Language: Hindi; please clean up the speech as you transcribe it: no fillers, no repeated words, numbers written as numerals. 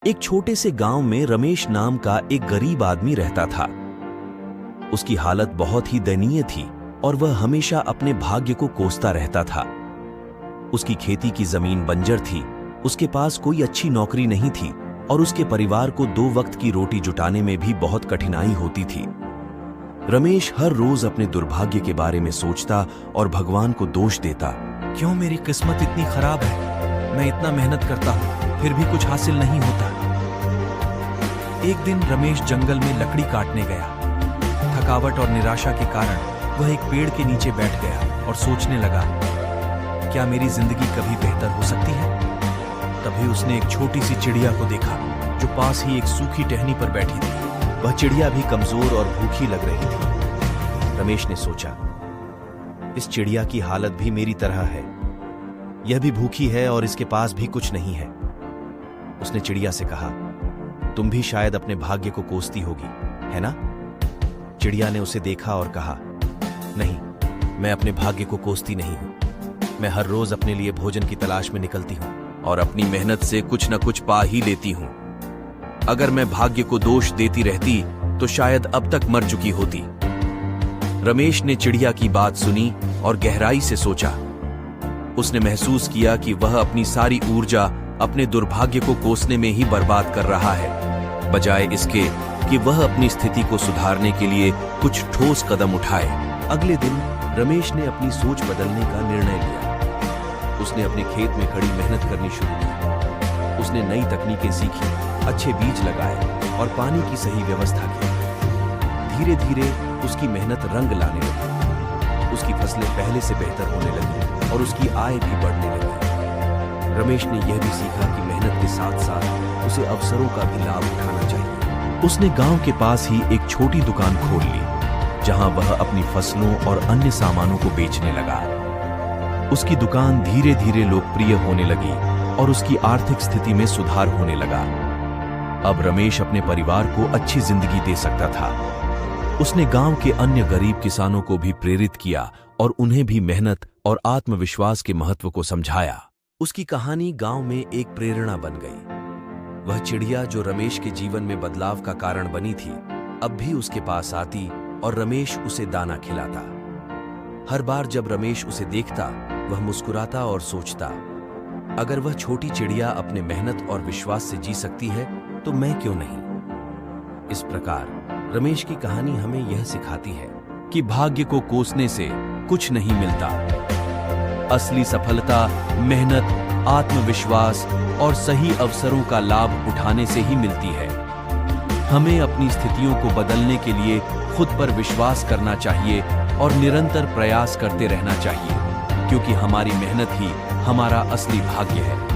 एक छोटे से गांव में रमेश नाम का एक गरीब आदमी रहता था। उसकी हालत बहुत ही दयनीय थी और वह हमेशा अपने भाग्य को कोसता रहता था। उसकी खेती की जमीन बंजर थी, उसके पास कोई अच्छी नौकरी नहीं थी और उसके परिवार को 2 वक्त की रोटी जुटाने में भी बहुत कठिनाई होती थी। रमेश हर रोज अपने दुर्भाग्य के बारे में सोचता और भगवान को दोष देता। क्यों मेरी किस्मत इतनी खराब है? मैं इतना मेहनत करता हूँ फिर भी कुछ हासिल नहीं होता। एक दिन रमेश जंगल में लकड़ी काटने गया। थकावट और निराशा के कारण वह एक पेड़ के नीचे बैठ गया और सोचने लगा, क्या मेरी जिंदगी कभी बेहतर हो सकती है? तभी उसने एक छोटी सी चिड़िया को देखा जो पास ही एक सूखी टहनी पर बैठी थी। वह चिड़िया भी कमजोर और भूखी लग रही थी। रमेश ने सोचा, इस चिड़िया की हालत भी मेरी तरह है। यह भी भूखी है और इसके पास भी कुछ नहीं है। उसने चिड़िया से कहा, तुम भी शायद अपने भाग्य को कोसती होगी, है ना? चिड़िया ने उसे देखा और कहा, नहीं, मैं अपने भाग्य को कोसती नहीं हूं। मैं हर रोज अपने लिए भोजन की तलाश में निकलती हूं और अपनी मेहनत से कुछ न कुछ पा ही लेती हूं। अगर मैं भाग्य को दोष देती रहती तो शायद अब तक मर चुकी होती। रमेश ने चिड़िया की बात सुनी और गहराई से सोचा। उसने महसूस किया कि वह अपनी सारी ऊर्जा अपने दुर्भाग्य को कोसने में ही बर्बाद कर रहा है, बजाय इसके कि वह अपनी स्थिति को सुधारने के लिए कुछ ठोस कदम उठाए। अगले दिन रमेश ने अपनी सोच बदलने का निर्णय लिया। उसने अपने खेत में कड़ी मेहनत करनी शुरू की। उसने नई तकनीकें सीखी, अच्छे बीज लगाए और पानी की सही व्यवस्था की। धीरे धीरे उसकी मेहनत रंग लाने लगी। उसकी फसलें पहले से बेहतर होने लगी और उसकी आय भी बढ़ने लगी। रमेश ने यह भी सीखा कि मेहनत के साथ साथ उसे अवसरों का भी लाभ उठाना चाहिए। उसने गांव के पास ही एक छोटी दुकान खोल ली, जहां वह अपनी फसलों और अन्य सामानों को बेचने लगा। उसकी दुकान धीरे धीरे लोकप्रिय होने लगी और उसकी आर्थिक स्थिति में सुधार होने लगा। अब रमेश अपने परिवार को अच्छी जिंदगी दे सकता था। उसने गांव के अन्य गरीब किसानों को भी प्रेरित किया और उन्हें भी मेहनत और आत्मविश्वास के महत्व को समझाया। उसकी कहानी गांव में एक प्रेरणा बन गई। वह चिड़िया जो रमेश के जीवन में बदलाव का कारण बनी थी, अब भी उसके पास आती और रमेश उसे दाना खिलाता। हर बार जब रमेश उसे देखता, वह मुस्कुराता और सोचता, अगर वह छोटी चिड़िया अपने मेहनत और विश्वास से जी सकती है तो मैं क्यों नहीं। इस प्रकार रमेश की कहानी हमें यह सिखाती है कि भाग्य को कोसने से कुछ नहीं मिलता। असली सफलता मेहनत, आत्मविश्वास और सही अवसरों का लाभ उठाने से ही मिलती है। हमें अपनी स्थितियों को बदलने के लिए खुद पर विश्वास करना चाहिए और निरंतर प्रयास करते रहना चाहिए, क्योंकि हमारी मेहनत ही हमारा असली भाग्य है।